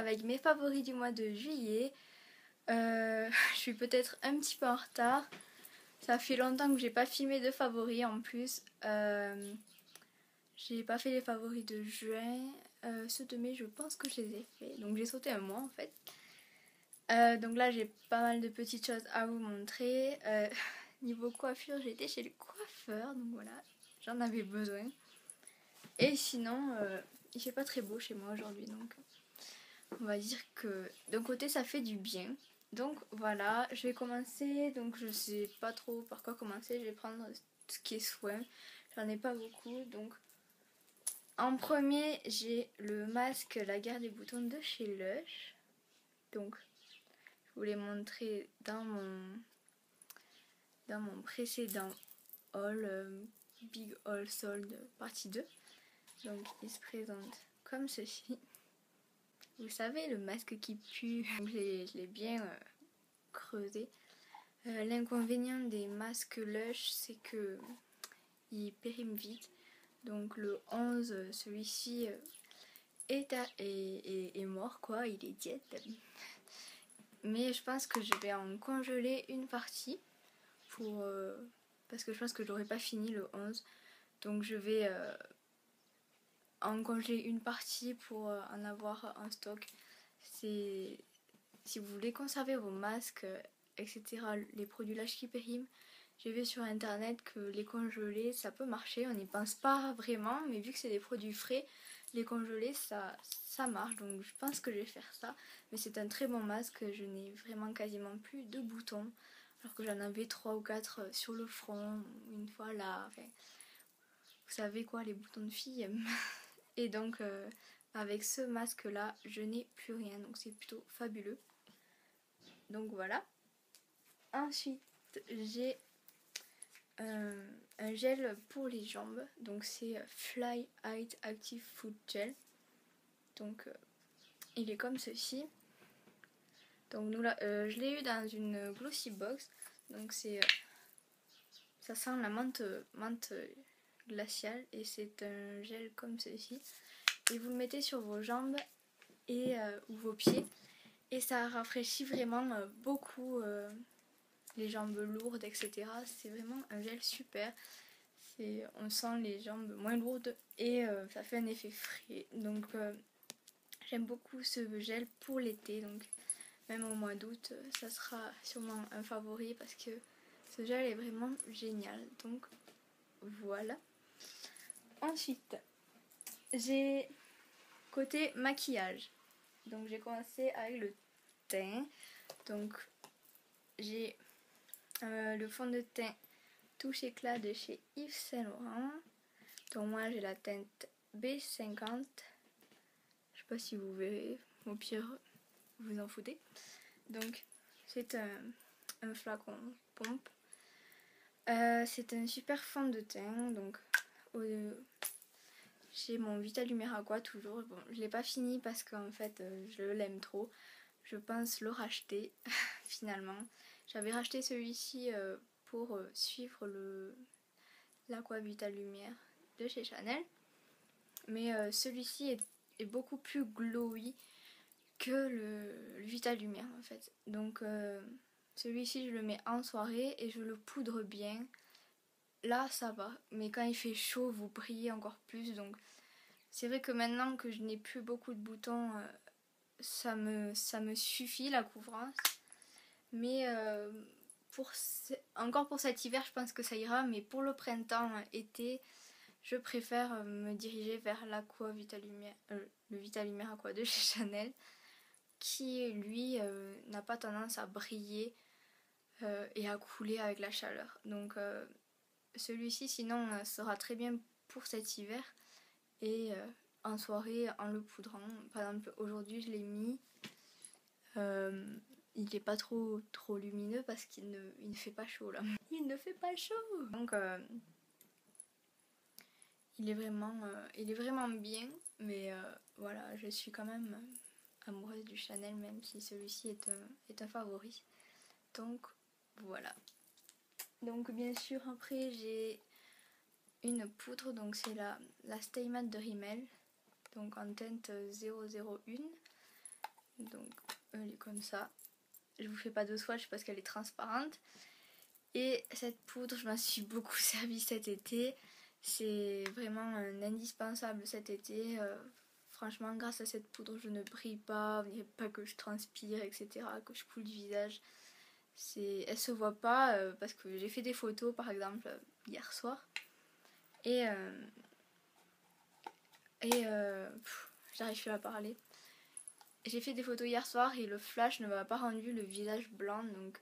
avec mes favoris du mois de juillet. Je suis peut-être un petit peu en retard. Ça fait longtemps que j'ai pas filmé de favoris en plus. J'ai pas fait les favoris de juin. Ceux de mai, je pense que je les ai fait. Donc j'ai sauté un mois en fait. Donc là, j'ai pas mal de petites choses à vous montrer. Niveau coiffure, j'ai été chez le coiffeur. Donc voilà, j'en avais besoin. Et sinon, il fait pas très beau chez moi aujourd'hui. Donc on va dire que d'un côté, ça fait du bien. Donc voilà, je vais commencer. Donc je sais pas trop par quoi commencer. Je vais prendre ce qui est soin. J'en ai pas beaucoup. Donc en premier, j'ai le masque La Guerre des boutons de chez Lush. Donc je vous l'ai montré dans mon précédent haul, Big Haul Sold partie 2. Donc il se présente comme ceci. Vous savez, le masque qui pue. Donc, je l'ai bien creusé. L'inconvénient des masques Lush, c'est que ils périment vite. Donc le 11, celui-ci est mort quoi, il est diète. Mais je pense que je vais en congeler une partie pour parce que je pense que j'aurais pas fini le 11. Donc je vais en congeler une partie pour en avoir en stock. Si vous voulez conserver vos masques, etc., les produits Lush qui périment, j'ai vu sur internet que les congeler ça peut marcher. On n'y pense pas vraiment, mais vu que c'est des produits frais, les congeler ça marche. Donc je pense que je vais faire ça. Mais c'est un très bon masque. Je n'ai vraiment quasiment plus de boutons, alors que j'en avais 3 ou 4 sur le front, une fois là. Enfin, vous savez quoi, les boutons de fille. Et donc avec ce masque là, je n'ai plus rien. Donc c'est plutôt fabuleux. Donc voilà. Ensuite, j'ai un gel pour les jambes. Donc c'est Fly Height Active Foot Gel. Donc il est comme ceci. Donc nous là, je l'ai eu dans une glossy box. Donc c'est ça sent la menthe glaciale et c'est un gel comme ceci. Et vous le mettez sur vos jambes et ou vos pieds et ça rafraîchit vraiment beaucoup les jambes lourdes, etc. C'est vraiment un gel super. On sent les jambes moins lourdes et ça fait un effet frais. Donc j'aime beaucoup ce gel pour l'été. Donc même au mois d'août, ça sera sûrement un favori parce que ce gel est vraiment génial. Donc voilà. Ensuite, j'ai côté maquillage. Donc j'ai commencé avec le teint. Donc j'ai le fond de teint Touche éclat de chez Yves Saint Laurent. Donc moi j'ai la teinte B50. Je sais pas si vous verrez, au pire vous en foutez. Donc c'est un flacon pompe. C'est un super fond de teint. Donc j'ai mon Vitalumière Aqua toujours. Bon, je l'ai pas fini parce qu'en fait je l'aime trop. Je pense le racheter finalement. J'avais racheté celui-ci pour suivre l'Aqua Vitalumière de chez Chanel. Mais celui-ci est beaucoup plus glowy que le Vitalumière en fait. Donc celui-ci je le mets en soirée et je le poudre bien. Là ça va, mais quand il fait chaud vous brillez encore plus. Donc c'est vrai que maintenant que je n'ai plus beaucoup de boutons, ça me suffit la couvrance. Mais encore pour cet hiver je pense que ça ira. Mais pour le printemps, été, je préfère me diriger vers l'Aqua Vitalumière, le Vitalumière Aqua de chez Chanel, qui lui n'a pas tendance à briller et à couler avec la chaleur. Donc celui-ci sinon sera très bien pour cet hiver et en soirée en le poudrant. Par exemple aujourd'hui je l'ai mis, il n'est pas trop lumineux parce qu'il ne fait pas chaud là. Il ne fait pas chaud. Donc il est vraiment bien, mais voilà, je suis quand même amoureuse du Chanel, même si celui-ci est un favori. Donc voilà. Donc bien sûr après j'ai une poudre, donc c'est la Stay Matte de Rimmel, donc en teinte 001. Donc elle est comme ça. Je vous fais pas de swatch parce qu'elle est transparente. Et cette poudre, je m'en suis beaucoup servi cet été. C'est vraiment un indispensable cet été. Franchement, grâce à cette poudre, je ne brille pas. Il n'y a pas que je transpire, etc. Que je coule du visage. Elle se voit pas parce que j'ai fait des photos, par exemple, hier soir. Et j'arrive plus à parler. J'ai fait des photos hier soir et le flash ne m'a pas rendu le visage blanc. Donc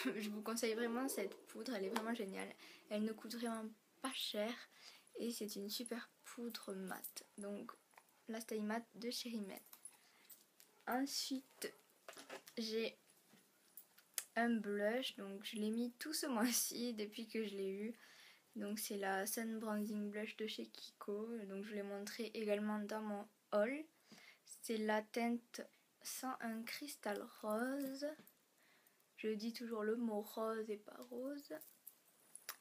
je vous conseille vraiment cette poudre, elle est vraiment géniale. Elle ne coûte vraiment pas cher et c'est une super poudre mat. Donc la Stay Matte de chez Rimmel. Ensuite j'ai un blush, donc je l'ai mis tout ce mois-ci depuis que je l'ai eu. Donc c'est la Sun Bronzing Blush de chez Kiko. Donc je l'ai montré également dans mon haul. C'est la teinte 101 Cristal Rose. Je dis toujours le mot rose et pas rose.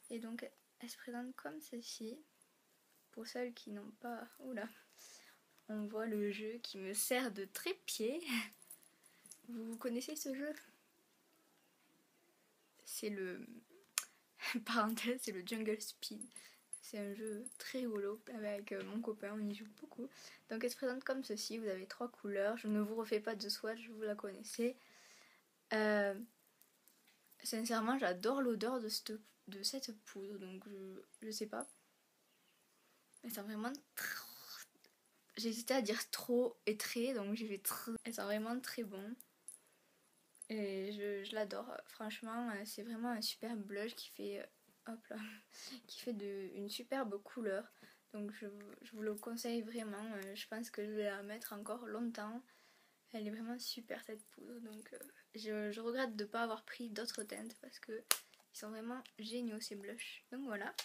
Et donc elle se présente comme ceci. Pour celles qui n'ont pas... Oula, on voit le jeu qui me sert de trépied. Vous connaissez ce jeu? C'est le... Parenthèse, c'est le Jungle Speed. C'est un jeu très rigolo avec mon copain, on y joue beaucoup. Donc elle se présente comme ceci, vous avez 3 couleurs. Je ne vous refais pas de swatch, vous la connaissez. Sincèrement, j'adore l'odeur de cette poudre, donc je sais pas. Elle sent vraiment trop... J'hésitais à dire trop et très, donc j'ai fait trop. Elle sent vraiment très bon. Et je l'adore. Franchement, c'est vraiment un super blush qui fait... hop là, qui fait une superbe couleur. Donc je vous le conseille vraiment. Je pense que je vais la mettre encore longtemps. Elle est vraiment super cette poudre. Donc je regrette de ne pas avoir pris d'autres teintes parce que ils sont vraiment géniaux ces blushs. Donc voilà.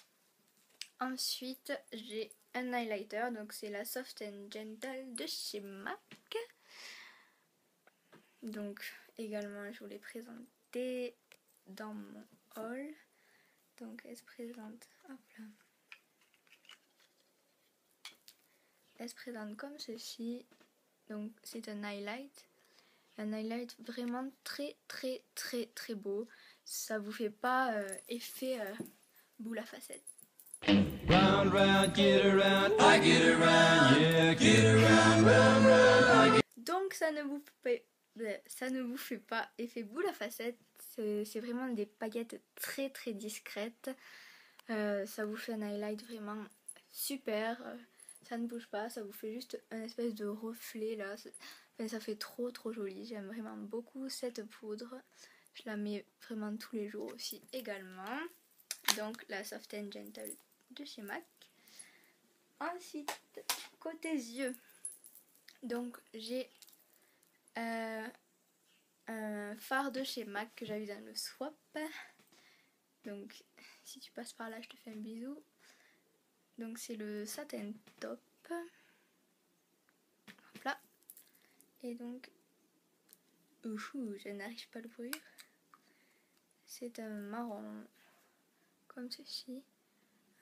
Ensuite j'ai un highlighter. Donc c'est la Soft and Gentle de chez MAC. Donc également je vous l'ai présenté dans mon haul. Donc elle se présente, hop là. Elle se présente comme ceci. Donc c'est un highlight vraiment très très très très beau. Ça vous fait pas effet boule à facettes. Round, round, get around, I get around, yeah, get around, round, round, I get... Donc ça ne vous fait pas effet boule à facettes. C'est vraiment des paillettes très très discrètes. Ça vous fait un highlight vraiment super. Ça ne bouge pas, ça vous fait juste un espèce de reflet là. Enfin, ça fait trop trop joli. J'aime vraiment beaucoup cette poudre. Je la mets vraiment tous les jours aussi également. Donc la Soft and Gentle de chez MAC. Ensuite, côté yeux. Donc j'ai un fard de chez MAC que j'avais dans le swap. Donc si tu passes par là, je te fais un bisou. Donc c'est le Satin Top. Hop là. Et donc, je n'arrive pas à l'ouvrir. C'est un marron comme ceci.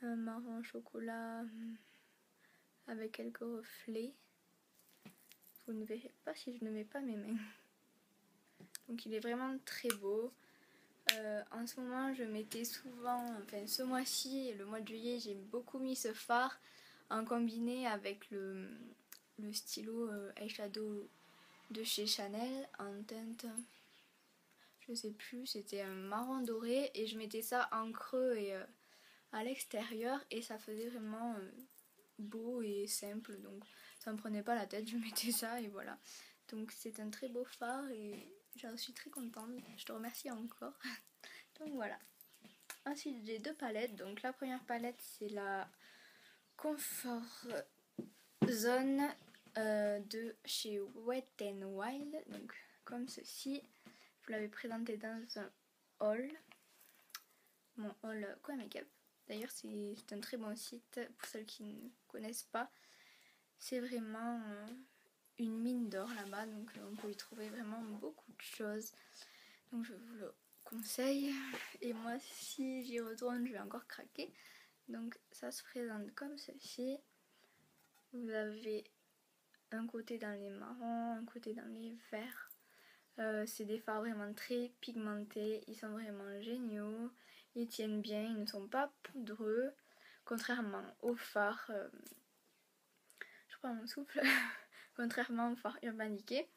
Un marron chocolat avec quelques reflets. Vous ne verrez pas si je ne mets pas mes mains. Donc il est vraiment très beau. En ce moment je mettais souvent, enfin ce mois-ci, le mois de juillet, j'ai beaucoup mis ce fard en combiné avec le stylo eyeshadow de chez Chanel en teinte, je sais plus, c'était un marron doré et je mettais ça en creux et à l'extérieur et ça faisait vraiment beau et simple, donc ça me prenait pas la tête, je mettais ça et voilà. Donc c'est un très beau fard et j'en suis très contente, je te remercie encore. Donc voilà. Ensuite j'ai 2 palettes, donc la première palette c'est la Comfort Zone de chez Wet n Wild, donc comme ceci. Je vous l'avais présenté dans un haul, mon haul Quoi Makeup. D'ailleurs c'est un très bon site pour celles qui ne connaissent pas. C'est vraiment une mine d'or là-bas, donc on peut y trouver vraiment beaucoup de choses. Donc je vous le conseille. Et moi si j'y retourne je vais encore craquer. Donc ça se présente comme ceci. Vous avez un côté dans les marrons, un côté dans les verts. C'est des fards vraiment très pigmentés, ils sont vraiment géniaux, ils tiennent bien, ils ne sont pas poudreux, contrairement aux fards, je prends mon souffle, contrairement aux fards Urban Decay.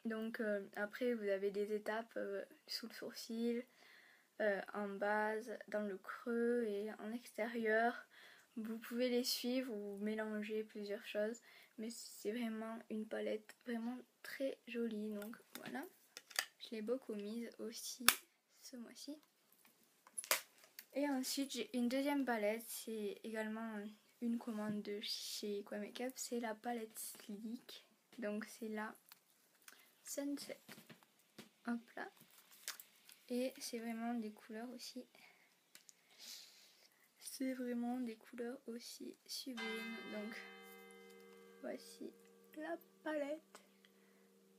Donc après vous avez des étapes sous le sourcil, en base, dans le creux et en extérieur. Vous pouvez les suivre ou mélanger plusieurs choses, mais c'est vraiment une palette vraiment très jolie. Donc voilà, je l'ai beaucoup mise aussi ce mois-ci. Et ensuite j'ai une deuxième palette, c'est également une commande de chez Quoi Makeup, c'est la palette Sleek. Donc c'est la Sunset. Hop là. Et c'est vraiment des couleurs aussi. C'est vraiment des couleurs aussi sublimes. Donc voici la palette.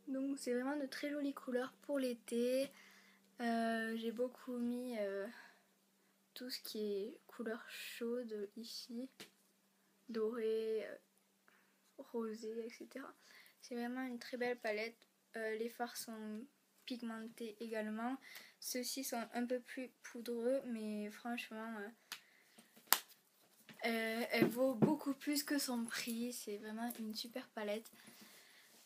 Donc c'est vraiment de très jolies couleurs pour l'été. J'ai beaucoup mis tout ce qui est couleur chaude ici. Doré, rosé, etc. C'est vraiment une très belle palette. Les fards sont pigmentés également. Ceux-ci sont un peu plus poudreux, mais franchement, elle vaut beaucoup plus que son prix. C'est vraiment une super palette.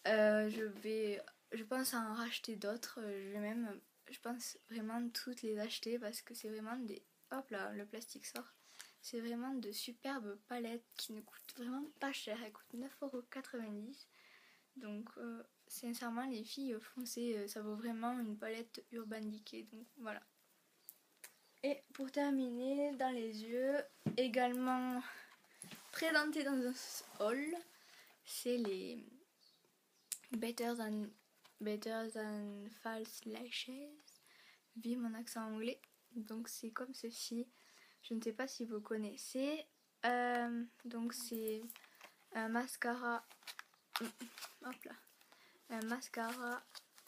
Je pense en racheter d'autres. Je pense vraiment toutes les acheter parce que c'est vraiment des... Hop là, le plastique sort. C'est vraiment de superbes palettes qui ne coûtent vraiment pas cher. Elles coûtent 9,90 €. Donc sincèrement les filles, foncez, ça vaut vraiment une palette Urban Decay. Donc voilà. Et pour terminer, dans les yeux, également présenté dans un haul, c'est les Better Than False Lashes. Vive mon accent anglais. Donc c'est comme ceci. Je ne sais pas si vous connaissez. Donc c'est un mascara. Hop là. Un mascara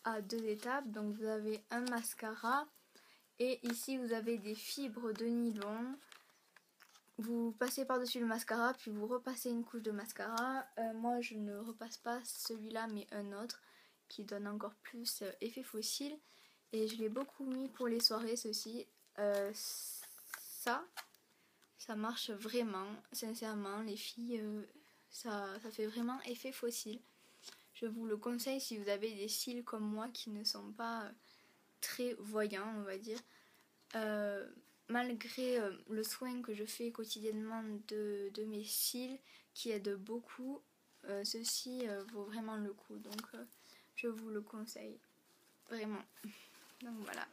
à 2 étapes. Donc vous avez un mascara et ici vous avez des fibres de nylon. Vous passez par-dessus le mascara, puis vous repassez une couche de mascara. Moi je ne repasse pas celui-là mais un autre qui donne encore plus effet fossile. Et je l'ai beaucoup mis pour les soirées, ceci. Ça marche vraiment, sincèrement les filles, ça fait vraiment effet fossile. Je vous le conseille si vous avez des cils comme moi qui ne sont pas très voyants, on va dire. Malgré le soin que je fais quotidiennement de mes cils qui aident beaucoup, ceci vaut vraiment le coup. Donc je vous le conseille vraiment. Donc voilà.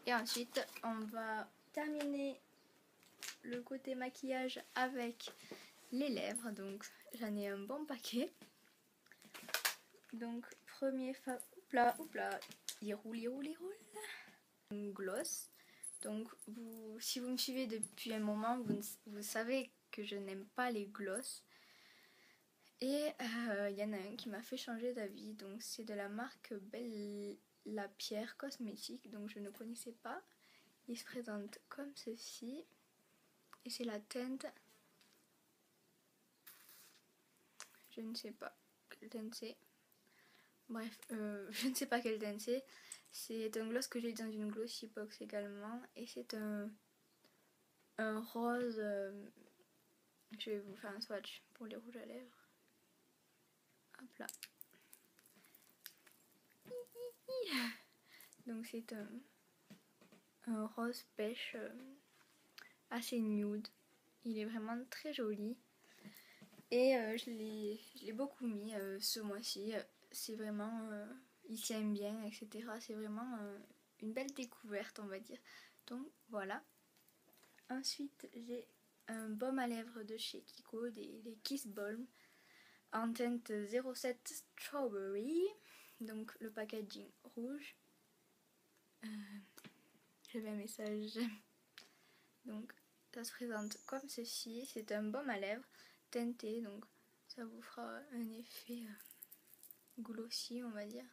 Et ensuite on va terminer le côté maquillage avec les lèvres. Donc j'en ai un bon paquet. Donc premier oupla, il roule. Un gloss. Donc si vous me suivez depuis un moment, vous savez que je n'aime pas les gloss. Et il y en a un qui m'a fait changer d'avis. Donc c'est de la marque Belle La Pierre Cosmétique. Donc je ne connaissais pas. Il se présente comme ceci. Et c'est la teinte. Je ne sais pas quelle teinte c'est. Bref, je ne sais pas quelle teinte c'est. C'est un gloss que j'ai dans une glossy box également. Et c'est un rose. Je vais vous faire un swatch pour les rouges à lèvres. Hop là. Donc c'est un rose pêche assez nude. Il est vraiment très joli. Et je l'ai beaucoup mis ce mois-ci. C'est vraiment... il tient bien, etc. C'est vraiment une belle découverte, on va dire. Donc voilà. Ensuite, j'ai un baume à lèvres de chez Kiko, les Kiss Balm, en teinte 07 Strawberry. Donc le packaging rouge. J'avais un message. Donc ça se présente comme ceci. C'est un baume à lèvres teinté, donc ça vous fera un effet glossy, on va dire.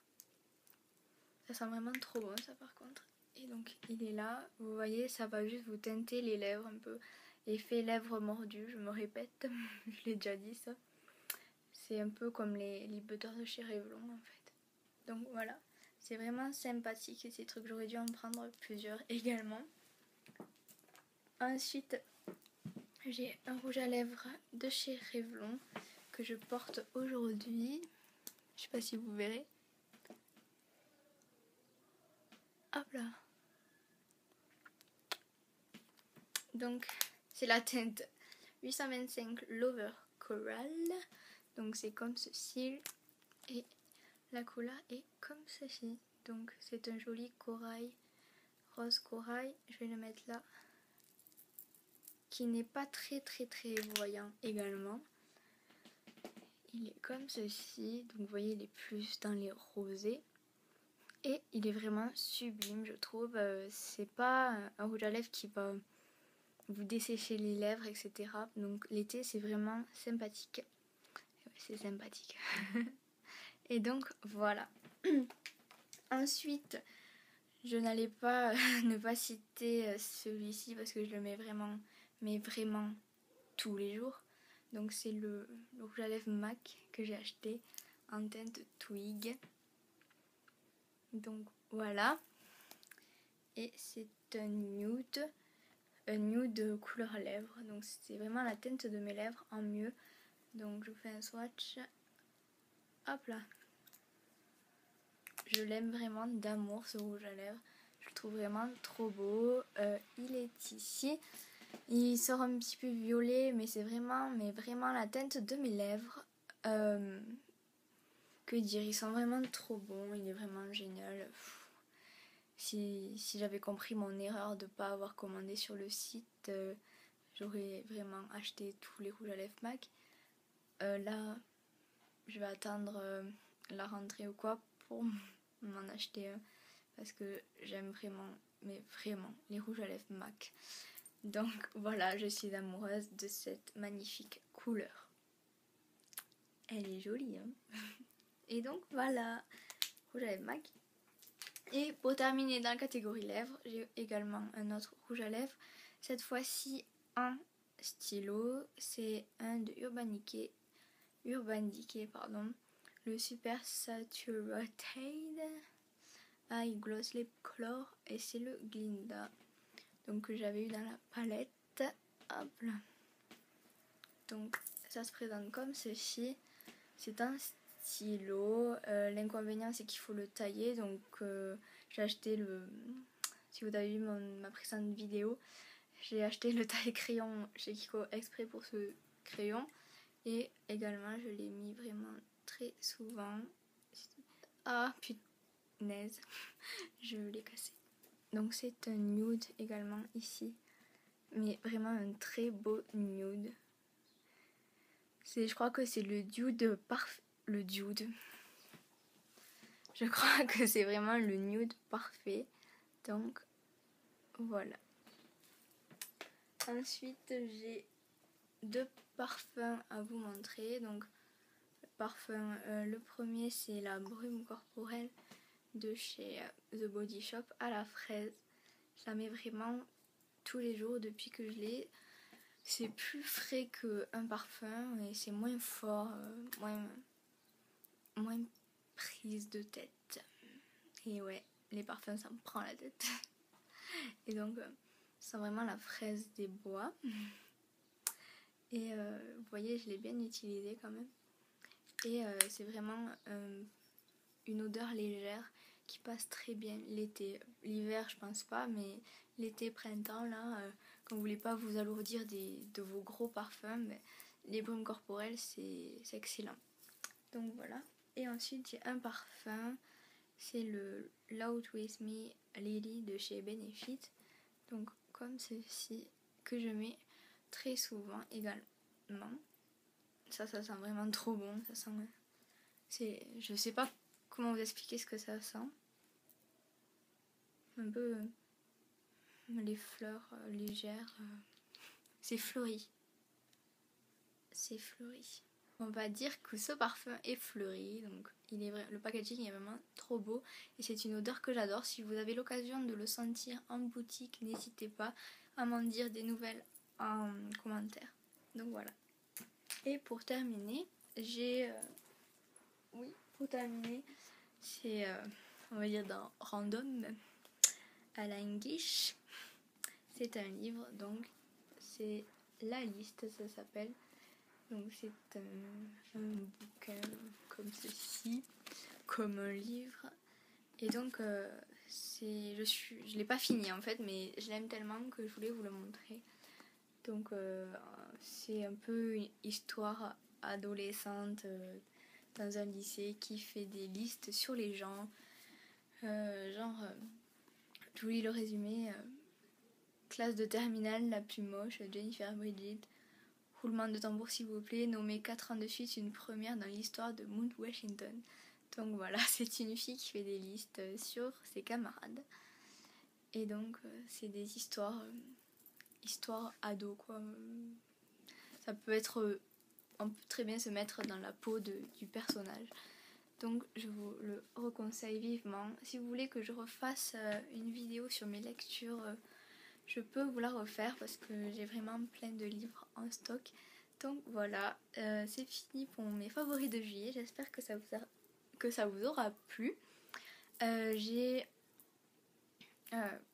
Ça sent vraiment trop bon ça par contre. Et donc il est là, vous voyez, ça va juste vous teinter les lèvres un peu. Effet lèvres mordues, je me répète, je l'ai déjà dit ça. c'est un peu comme les beurres de chez Revlon en fait. Donc voilà, c'est vraiment sympathique ces trucs, j'aurais dû en prendre plusieurs également. Ensuite, j'ai un rouge à lèvres de chez Revlon que je porte aujourd'hui. Je sais pas si vous verrez. Hop là. Donc c'est la teinte 825 Lover Coral. Donc c'est comme ceci. Et la couleur est comme ceci. Donc c'est un joli corail, rose corail. Je vais le mettre là. Qui n'est pas très voyant également. Il est comme ceci. Donc vous voyez il est plus dans les rosés. Et il est vraiment sublime je trouve. C'est pas un rouge à lèvres qui va vous dessécher les lèvres etc. Donc l'été c'est vraiment sympathique. C'est sympathique. Et donc voilà. Ensuite je n'allais pas ne pas citer celui-ci parce que je le mets vraiment, mais vraiment tous les jours. Donc c'est le rouge à lèvres MAC que j'ai acheté en teinte Twig. Donc voilà. Et c'est un nude couleur lèvres. Donc c'est vraiment la teinte de mes lèvres en mieux. Donc je vous fais un swatch. Hop là. Je l'aime vraiment d'amour ce rouge à lèvres. Je le trouve vraiment trop beau. Il est ici. Il sort un petit peu violet, mais c'est vraiment la teinte de mes lèvres. Que dire, ils sont vraiment trop bons. Il est vraiment génial. Si j'avais compris mon erreur de ne pas avoir commandé sur le site, j'aurais vraiment acheté tous les rouges à lèvres MAC. Là, je vais attendre la rentrée ou quoi pour m'en acheter un. Parce que j'aime vraiment, mais vraiment, les rouges à lèvres MAC. Donc voilà, je suis amoureuse de cette magnifique couleur. Elle est jolie, hein. Et donc voilà, rouge à lèvres MAC. Et pour terminer dans la catégorie lèvres, j'ai également un autre rouge à lèvres. Cette fois-ci en stylo, c'est un de Urban Decay, le Super Saturated Eye Gloss Lip Color et c'est le Glinda. Donc que j'avais eu dans la palette. Hop là. Donc ça se présente comme ceci. C'est un stylo. L'inconvénient c'est qu'il faut le tailler. Donc j'ai acheté le... Si vous avez vu ma précédente vidéo, j'ai acheté le taille-crayon chez Kiko exprès pour ce crayon. Et également je l'ai mis vraiment très souvent. Ah punaise, je l'ai cassé. Donc c'est un nude également ici. Mais vraiment un très beau nude. Je crois que c'est le dude parfait. Le dude. Je crois que c'est vraiment le nude parfait. Donc voilà. Ensuite j'ai deux parfums à vous montrer. Donc le premier c'est la brume corporelle de chez The Body Shop à la fraise. Je la mets vraiment tous les jours depuis que je l'ai. C'est plus frais qu'un parfum et c'est moins fort, moins prise de tête. Et ouais, les parfums ça me prend la tête. Et donc c'est vraiment la fraise des bois. Et vous voyez, je l'ai bien utilisé quand même. Et c'est vraiment une odeur légère qui passe très bien l'été. L'hiver je pense pas, mais l'été, printemps là, quand vous voulez pas vous alourdir de vos gros parfums, mais les brumes corporelles c'est excellent. Donc voilà. Et ensuite j'ai un parfum, c'est le Loud With Me Lily de chez Benefit. Donc comme ceci, que je mets très souvent également. Ça sent vraiment trop bon. Ça sent... Je sais pas comment vous expliquer ce que ça sent. Un peu les fleurs légères. C'est fleuri. C'est fleuri. On va dire que ce parfum est fleuri. Donc le packaging est vraiment trop beau. Et c'est une odeur que j'adore. Si vous avez l'occasion de le sentir en boutique, n'hésitez pas à m'en dire des nouvelles en commentaire. Donc voilà. Et pour terminer, j'ai... oui, pour terminer, c'est, on va dire dans Random, à la English. C'est un livre, donc c'est La Liste, ça s'appelle. Donc c'est un bouquin comme ceci, comme un livre. Et donc je l'ai pas fini en fait, mais je l'aime tellement que je voulais vous le montrer. Donc c'est un peu une histoire adolescente dans un lycée qui fait des listes sur les gens. Je voulais le résumer. Classe de terminale la plus moche, Jennifer Bridget. Roulement de tambour s'il vous plaît, nommée 4 ans de suite une première dans l'histoire de Mount Washington. Donc voilà, c'est une fille qui fait des listes sur ses camarades. Et donc c'est des histoires ados quoi. Ça peut être, on peut très bien se mettre dans la peau du personnage. Donc je vous le reconseille vivement. Si vous voulez que je refasse une vidéo sur mes lectures, je peux vous la refaire parce que j'ai vraiment plein de livres en stock. Donc voilà, c'est fini pour mes favoris de juillet. J'espère que ça vous aura plu.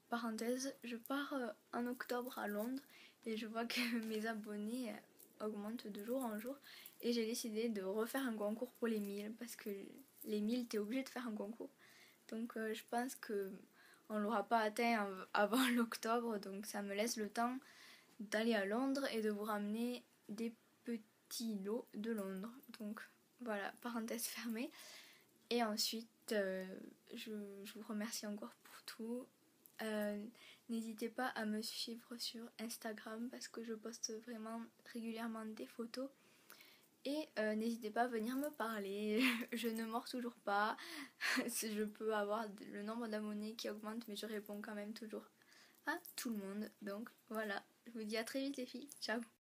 Parenthèse, je pars en octobre à Londres et je vois que mes abonnés augmentent de jour en jour. Et j'ai décidé de refaire un concours pour les 1000 parce que les 1000, t'es obligé de faire un concours. Donc je pense que on l'aura pas atteint avant l'octobre, donc ça me laisse le temps d'aller à Londres et de vous ramener des petits lots de Londres. Donc voilà, parenthèse fermée. Et ensuite, je vous remercie encore pour tout. N'hésitez pas à me suivre sur Instagram parce que je poste vraiment régulièrement des photos. Et n'hésitez pas à venir me parler, je ne mords toujours pas, je peux avoir le nombre d'abonnés qui augmente mais je réponds quand même toujours à tout le monde. Donc voilà, je vous dis à très vite les filles, ciao.